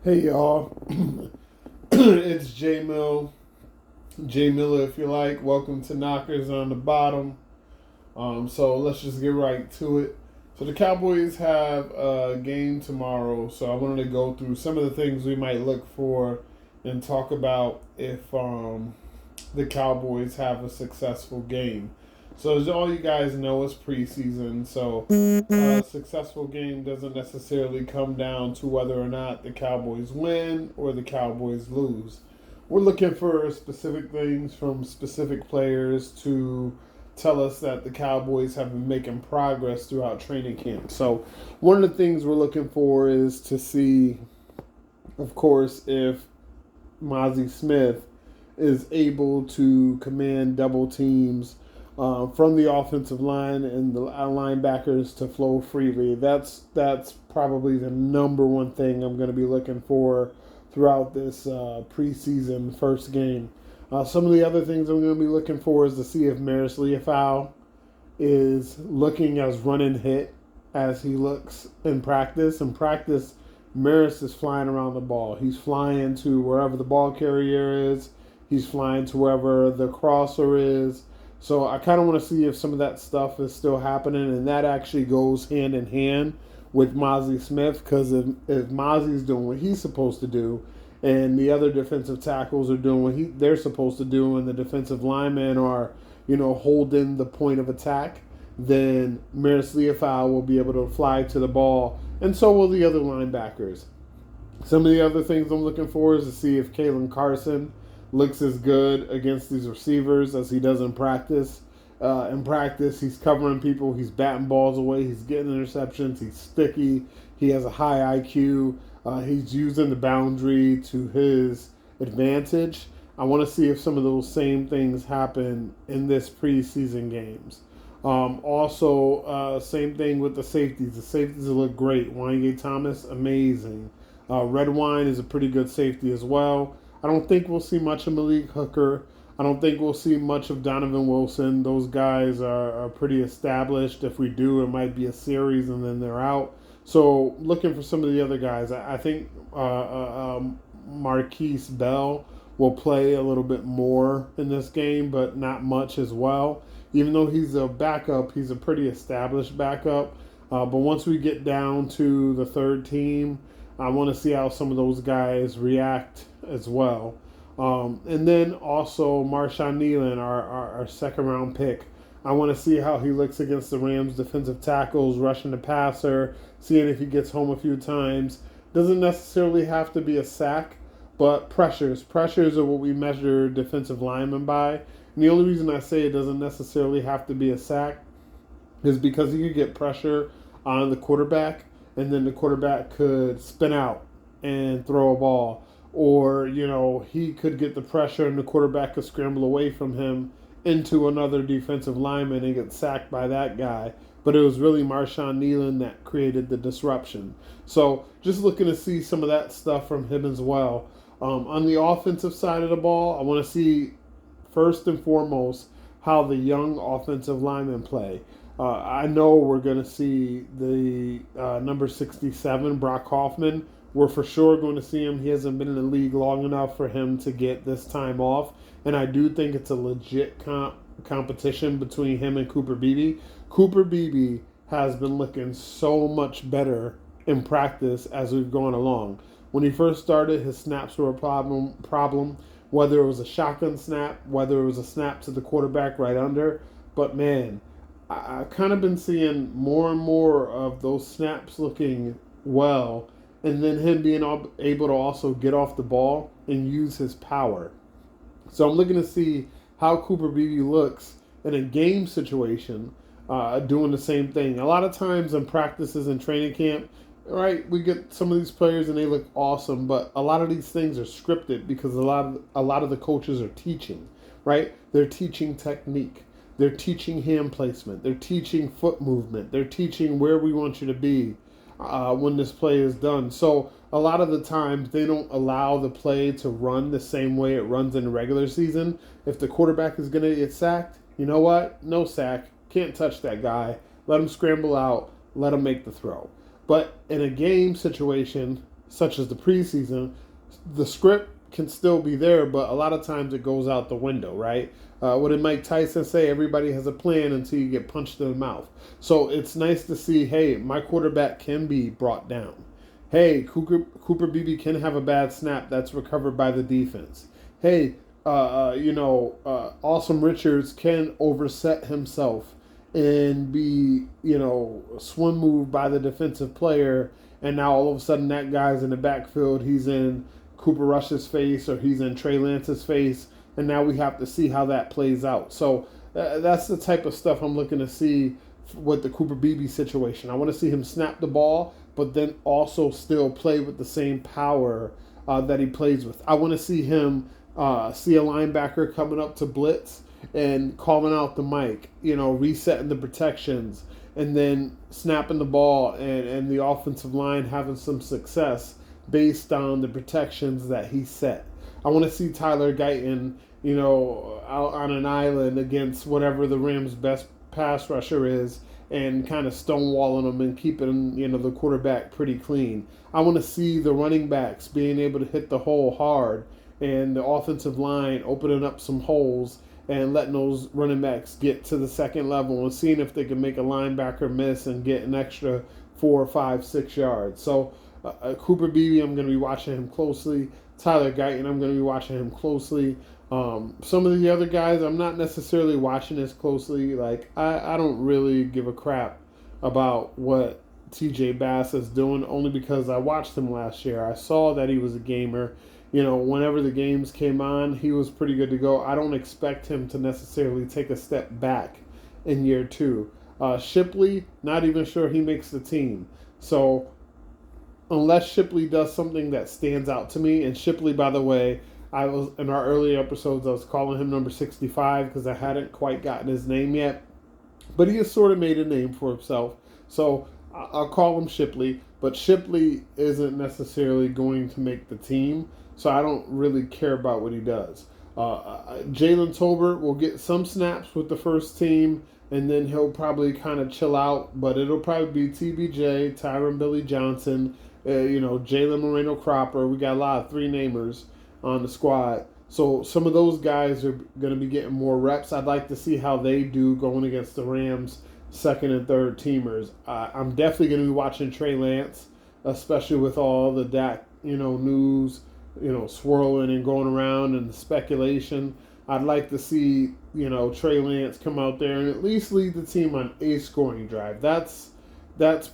Hey y'all, it's J Miller if you like. Welcome to Knockers on the Bottom. So let's just get right to it. So the Cowboys have a game tomorrow, so I wanted to go through some of the things we might look for and talk about if the Cowboys have a successful game. So as all you guys know, it's preseason, so a successful game doesn't necessarily come down to whether or not the Cowboys win or the Cowboys lose. We're looking for specific things from specific players to tell us that the Cowboys have been making progress throughout training camp. So one of the things we're looking for is to see, of course, if Mozzie Smith is able to command double teams from the offensive line and the linebackers to flow freely. That's probably the number one thing I'm going to be looking for throughout this preseason first game. Some of the other things I'm going to be looking for is to see if Maris Leafau is looking as run and hit as he looks in practice. In practice, Maris is flying around the ball. He's flying to wherever the ball carrier is. He's flying to wherever the crosser is. So I kind of want to see if some of that stuff is still happening, and that actually goes hand in hand with Mozzie Smith, because if Mozzie's doing what he's supposed to do, and the other defensive tackles are doing what they're supposed to do, and the defensive linemen are, holding the point of attack, then Maris Leafau will be able to fly to the ball, and so will the other linebackers. Some of the other things I'm looking for is to see if Kalen Carson looks as good against these receivers as he does in practice. In practice, he's covering people, he's batting balls away, he's getting interceptions, he's sticky, he has a high IQ, he's using the boundary to his advantage. I want to see if some of those same things happen in this preseason games. Also, same thing with the safeties. The safeties look great. Wanye Thomas, amazing. Red Wine is a pretty good safety as well. I don't think we'll see much of Malik Hooker. I don't think we'll see much of Donovan Wilson. Those guys are pretty established. If we do, it might be a series and then they're out. So looking for some of the other guys. I think Marquise Bell will play a little bit more in this game, but not much as well. Even though he's a backup, he's a pretty established backup. But once we get down to the third team, I want to see how some of those guys react as well. And then also Marshawn Nealon, our second round pick. I want to see how he looks against the Rams defensive tackles, rushing the passer, seeing if he gets home a few times. Doesn't necessarily have to be a sack, but pressures. Pressures are what we measure defensive linemen by. And the only reason I say it doesn't necessarily have to be a sack is because you could get pressure on the quarterback, and then the quarterback could spin out and throw a ball. Or, he could get the pressure and the quarterback could scramble away from him into another defensive lineman and get sacked by that guy. But it was really Marshawn Nealon that created the disruption. So just looking to see some of that stuff from him as well. On the offensive side of the ball, I want to see, first and foremost, how the young offensive linemen play. I know we're going to see the number 67, Brock Hoffman. We're for sure going to see him. He hasn't been in the league long enough for him to get this time off. And I do think it's a legit competition between him and Cooper Beebe. Cooper Beebe has been looking so much better in practice as we've gone along. When he first started, his snaps were a problem, whether it was a shotgun snap, whether it was a snap to the quarterback right under. But man, I've kind of been seeing more and more of those snaps looking well, and then him being able to also get off the ball and use his power. So I'm looking to see how Cooper Beebe looks in a game situation, doing the same thing. A lot of times in practices and training camp, right, we get some of these players and they look awesome, but a lot of these things are scripted because a lot of the coaches are teaching, right? They're teaching technique. They're teaching hand placement. They're teaching foot movement. They're teaching where we want you to be when this play is done. So a lot of the times they don't allow the play to run the same way it runs in the regular season. If the quarterback is going to get sacked, you know what? No sack. Can't touch that guy. Let him scramble out. Let him make the throw. But in a game situation, such as the preseason, the script can still be there, but a lot of times it goes out the window, right? What did Mike Tyson say? Everybody has a plan until you get punched in the mouth. So it's nice to see, hey, my quarterback can be brought down. Hey, Cooper Beebe can have a bad snap that's recovered by the defense. Hey, Awesome Richards can overset himself and be, swim moved by the defensive player. And now all of a sudden that guy's in the backfield. He's in Cooper Rush's face or he's in Trey Lance's face. And now we have to see how that plays out. So that's the type of stuff I'm looking to see with the Cooper Beebe situation. I want to see him snap the ball, but then also still play with the same power that he plays with. I want to see him see a linebacker coming up to blitz and calling out the mic, resetting the protections, and then snapping the ball and the offensive line having some success based on the protections that he set. I want to see Tyler Guyton, out on an island against whatever the Rams' best pass rusher is and kind of stonewalling them and keeping, the quarterback pretty clean. I want to see the running backs being able to hit the hole hard and the offensive line opening up some holes and letting those running backs get to the second level and seeing if they can make a linebacker miss and get an extra 4, 5, 6 yards. So Cooper Beebe, I'm going to be watching him closely. Tyler Guyton, I'm going to be watching him closely. Some of the other guys, I'm not necessarily watching as closely. Like, I don't really give a crap about what TJ Bass is doing, only because I watched him last year. I saw that he was a gamer. Whenever the games came on, he was pretty good to go. I don't expect him to necessarily take a step back in year 2. Shipley, not even sure he makes the team. So unless Shipley does something that stands out to me, and Shipley, by the way, I was in our earlier episodes, I was calling him number 65 because I hadn't quite gotten his name yet. But he has sort of made a name for himself. So I'll call him Shipley. But Shipley isn't necessarily going to make the team. So I don't really care about what he does. Jalen Tolbert will get some snaps with the first team, and then he'll probably kind of chill out. But it'll probably be TBJ, Tyron Billy Johnson, Jalen Moreno Cropper. We got a lot of 3-namers on the squad. So some of those guys are going to be getting more reps. I'd like to see how they do going against the Rams' second and third teamers. I'm definitely going to be watching Trey Lance, especially with all the Dak, news, swirling and going around and the speculation. I'd like to see, Trey Lance come out there and at least lead the team on a scoring drive. That's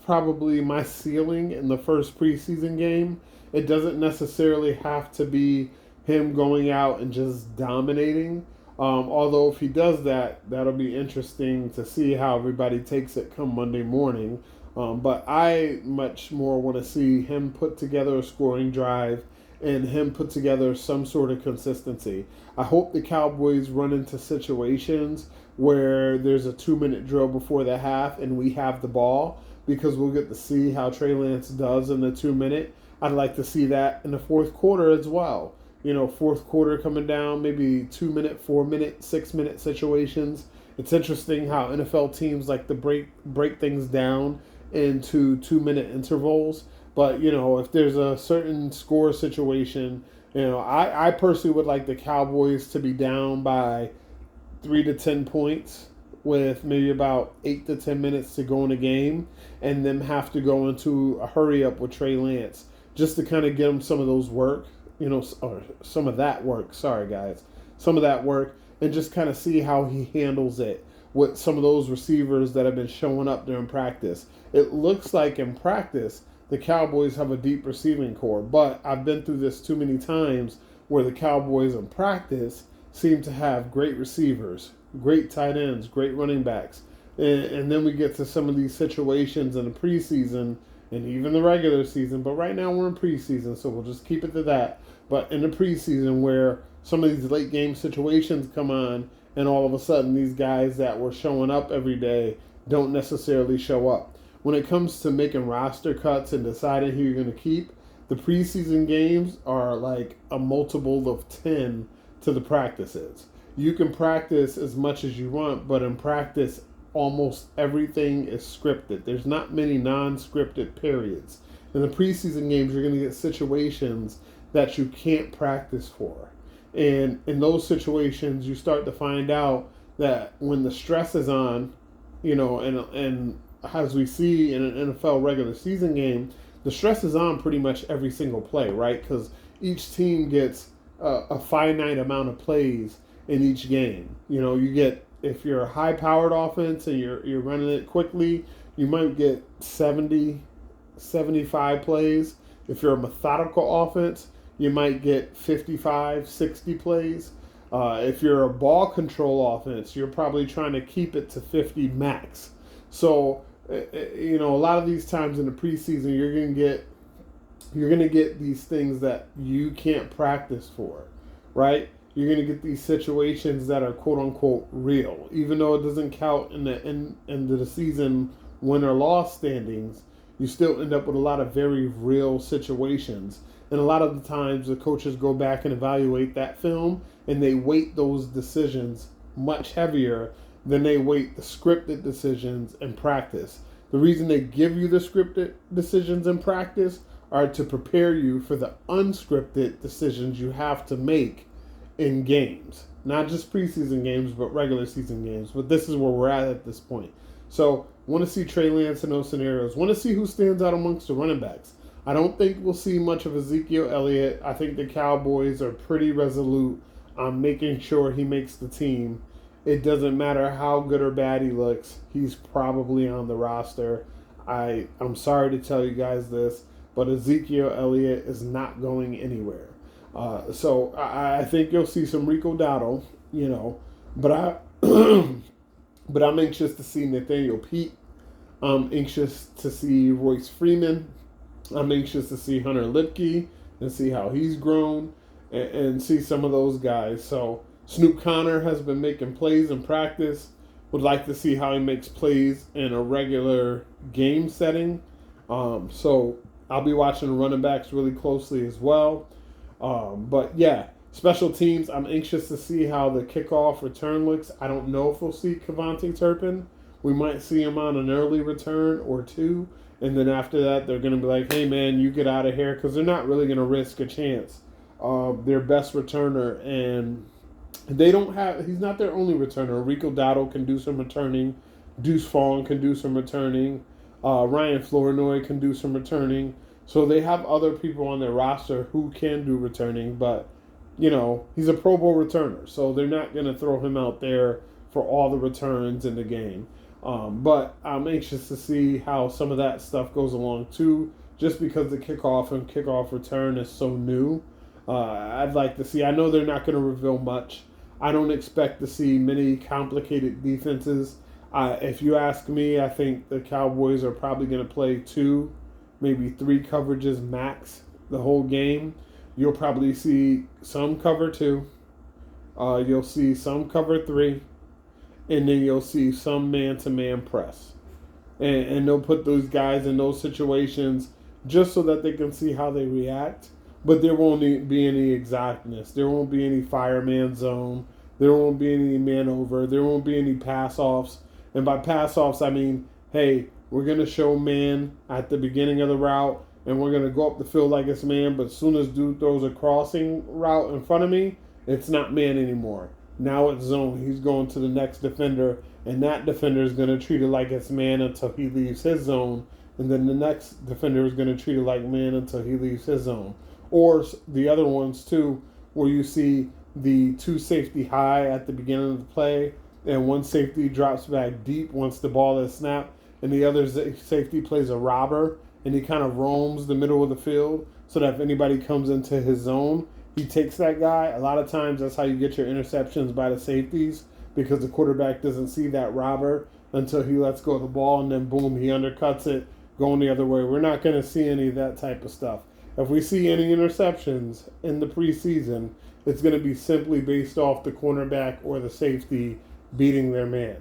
probably my ceiling in the first preseason game. It doesn't necessarily have to be him going out and just dominating. Although if he does that, that'll be interesting to see how everybody takes it come Monday morning. But I much more want to see him put together a scoring drive and him put together some sort of consistency. I hope the Cowboys run into situations where there's a 2-minute drill before the half and we have the ball, because we'll get to see how Trey Lance does in the 2-minute. I'd like to see that in the fourth quarter as well. Fourth quarter coming down, maybe 2-minute, 4-minute, 6-minute situations. It's interesting how NFL teams like to break things down into 2-minute intervals. But, if there's a certain score situation, I personally would like the Cowboys to be down by 3 to 10 points with maybe about 8 to 10 minutes to go in a game, and them have to go into a hurry up with Trey Lance just to kind of get him some of those work, or some of that work. Sorry, guys. Some of that work, and just kind of see how he handles it with some of those receivers that have been showing up during practice. It looks like in practice, the Cowboys have a deep receiving core, but I've been through this too many times where the Cowboys in practice seem to have great receivers, great tight ends, great running backs. And then we get to some of these situations in the preseason and even the regular season. But right now we're in preseason, so we'll just keep it to that. But in the preseason where some of these late game situations come on and all of a sudden these guys that were showing up every day don't necessarily show up. When it comes to making roster cuts and deciding who you're going to keep, the preseason games are like a multiple of 10 to the practices. You can practice as much as you want, but in practice, almost everything is scripted. There's not many non-scripted periods. In the preseason games, you're going to get situations that you can't practice for. And in those situations, you start to find out that when the stress is on, and as we see in an NFL regular season game, the stress is on pretty much every single play, right? Because each team gets a finite amount of plays in each game. You get, if you're a high-powered offense and you're running it quickly, you might get 70, 75 plays. If you're a methodical offense, you might get 55, 60 plays. If you're a ball control offense, you're probably trying to keep it to 50 max. So, a lot of these times in the preseason, you're going to get these things that you can't practice for, right? You're going to get these situations that are quote unquote real, even though it doesn't count in the end of the season win or loss standings. You still end up with a lot of very real situations. And a lot of the times the coaches go back and evaluate that film and they weight those decisions much heavier than they weight the scripted decisions in practice. The reason they give you the scripted decisions in practice are to prepare you for the unscripted decisions you have to make in games. Not just preseason games, but regular season games. But this is where we're at this point. So, want to see Trey Lance in those scenarios. Want to see who stands out amongst the running backs. I don't think we'll see much of Ezekiel Elliott. I think the Cowboys are pretty resolute on making sure he makes the team. It doesn't matter how good or bad he looks. He's probably on the roster. I'm sorry to tell you guys this, but Ezekiel Elliott is not going anywhere. So I think you'll see some Rico Dowdle, but but I'm anxious to see Nathaniel Pete. I'm anxious to see Royce Freeman. I'm anxious to see Hunter Lipke and see how he's grown and see some of those guys. So Snoop Connor has been making plays in practice. Would like to see how he makes plays in a regular game setting. So I'll be watching the running backs really closely as well. But yeah, special teams, I'm anxious to see how the kickoff return looks. I don't know if we'll see Kevontae Turpin. We might see him on an early return or two. And then after that, they're going to be like, hey, man, you get out of here. Because they're not really going to risk a chance. Their best returner. And he's not their only returner. Rico Dowdle can do some returning. Deuce Vaughn can do some returning. Ryan Flournoy can do some returning. So they have other people on their roster who can do returning. But, he's a Pro Bowl returner. So they're not going to throw him out there for all the returns in the game. But I'm anxious to see how some of that stuff goes along too, just because the kickoff and kickoff return is so new. I'd like to see. I know they're not going to reveal much. I don't expect to see many complicated defenses. If you ask me, I think the Cowboys are probably going to play 2, maybe 3 coverages max the whole game. You'll probably see some cover 2. You'll see some cover 3. And then you'll see some man-to-man press. And they'll put those guys in those situations just so that they can see how they react. But there won't be any exactness. There won't be any fireman zone. There won't be any man over. There won't be any pass-offs. And by pass-offs, I mean, hey, we're going to show man at the beginning of the route, and we're going to go up the field like it's man, but as soon as dude throws a crossing route in front of me, it's not man anymore. Now it's zone. He's going to the next defender, and that defender is going to treat it like it's man until he leaves his zone, and then the next defender is going to treat it like man until he leaves his zone. Or the other ones, too, where you see the 2 safety high at the beginning of the play, and one safety drops back deep once the ball is snapped, and the other safety plays a robber, and he kind of roams the middle of the field so that if anybody comes into his zone, he takes that guy. A lot of times that's how you get your interceptions by the safeties, because the quarterback doesn't see that robber until he lets go of the ball, and then boom, he undercuts it going the other way. We're not going to see any of that type of stuff. If we see any interceptions in the preseason, it's going to be simply based off the cornerback or the safety beating their man.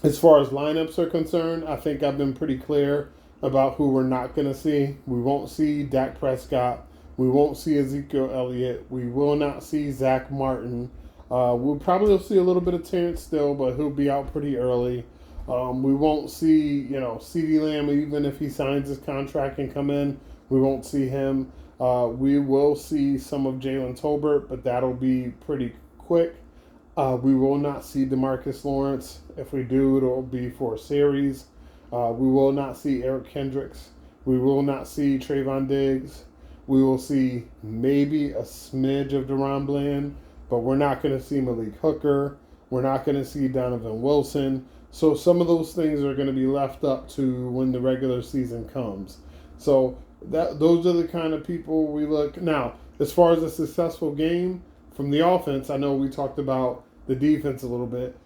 As far as lineups are concerned, I think I've been pretty clear about who we're not going to see. We won't see Dak Prescott. We won't see Ezekiel Elliott. We will not see Zach Martin. We'll probably see a little bit of Terrence Steele, but he'll be out pretty early. We won't see, CeeDee Lamb, even if he signs his contract and come in, we won't see him. We will see some of Jalen Tolbert, but that'll be pretty quick. We will not see Demarcus Lawrence. If we do, it'll be for a series. We will not see Eric Kendricks. We will not see Trayvon Diggs. We will see maybe a smidge of Deron Bland, but we're not going to see Malik Hooker. We're not going to see Donovan Wilson. So some of those things are going to be left up to when the regular season comes. So those are the kind of people we look. Now, as far as a successful game from the offense, I know we talked about the defense a little bit.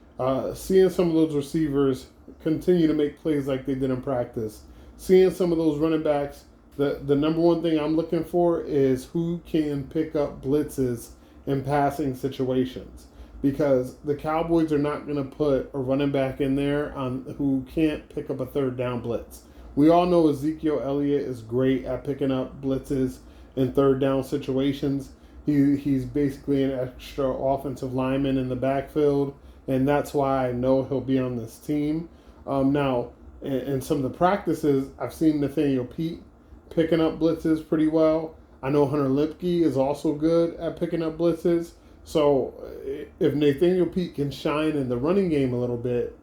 Seeing some of those receivers continue to make plays like they did in practice. Seeing some of those running backs, the number one thing I'm looking for is who can pick up blitzes in passing situations. Because the Cowboys are not going to put a running back in there who can't pick up a third down blitz. We all know Ezekiel Elliott is great at picking up blitzes in third down situations. He's basically an extra offensive lineman in the backfield, and that's why I know he'll be on this team. Now, in some of the practices, I've seen Nathaniel Pete picking up blitzes pretty well. I know Hunter Lipke is also good at picking up blitzes. So if Nathaniel Pete can shine in the running game a little bit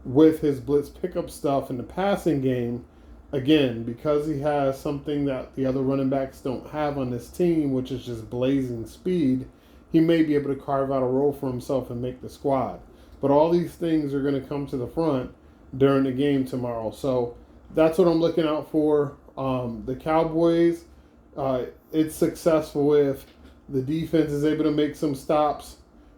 with his blitz pickup stuff in the passing game, again, because he has something that the other running backs don't have on this team, which is just blazing speed, he may be able to carve out a role for himself and make the squad. But all these things are going to come to the front during the game tomorrow. So that's what I'm looking out for. The Cowboys, it's successful if the defense is able to make some stops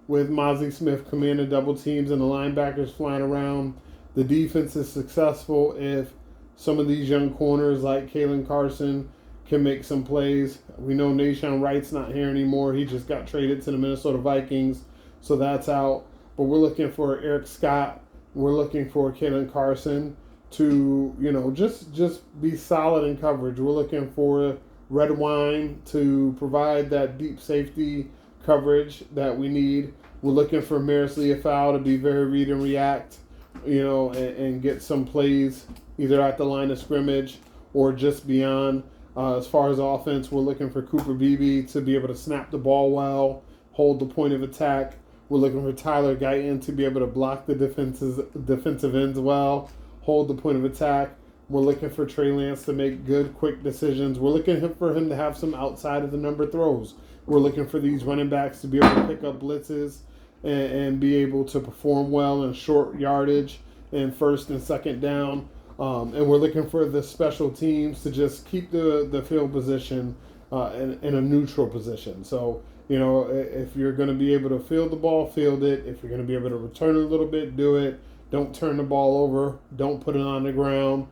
with Mozzie Smith commanding double teams and the linebackers flying around. The defense is successful if some of these young corners like Kalen Carson can make some plays. We know Nahshon Wright's not here anymore. He just got traded to the Minnesota Vikings, so that's out. But we're looking for Eric Scott. We're looking for Kalen Carson to, just be solid in coverage. We're looking for Red Wine to provide that deep safety coverage that we need. We're looking for Maris Leafau to be very read and react, and get some plays either at the line of scrimmage or just beyond. As far as offense, we're looking for Cooper Beebe to be able to snap the ball well, hold the point of attack. We're looking for Tyler Guyton to be able to block the defensive ends well, hold the point of attack. We're looking for Trey Lance to make good, quick decisions. We're looking for him to have some outside of the number throws. We're looking for these running backs to be able to pick up blitzes and be able to perform well in short yardage and first and second down. And we're looking for the special teams to just keep the field position in a neutral position. So, if you're going to be able to field the ball, field it. If you're going to be able to return it a little bit, do it. Don't turn the ball over. Don't put it on the ground.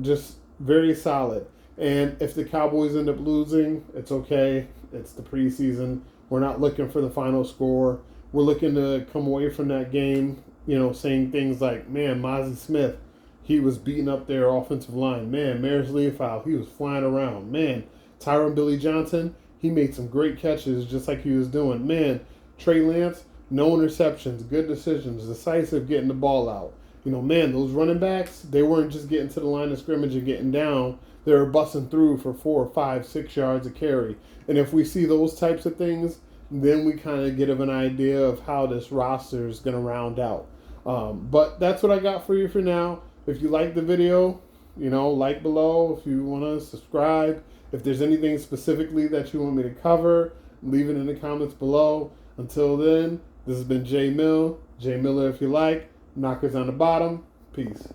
Just very solid. And if the Cowboys end up losing, it's okay. It's the preseason. We're not looking for the final score. We're looking to come away from that game, saying things like, man, Mozzie Smith, he was beating up their offensive line. Man, Maris Leafau, he was flying around. Man, Tyron Billy Johnson, he made some great catches just like he was doing. Man, Trey Lance, no interceptions, good decisions, decisive getting the ball out. Those running backs, they weren't just getting to the line of scrimmage and getting down. They were busting through for 4, 5, 6 yards a carry. And if we see those types of things, then we kind of get an idea of how this roster is going to round out. But that's what I got for you for now. If you like the video, like below. If you want to subscribe. If there's anything specifically that you want me to cover, leave it in the comments below. Until then, this has been J Mill. J Miller if you like. Knockers on the bottom. Peace.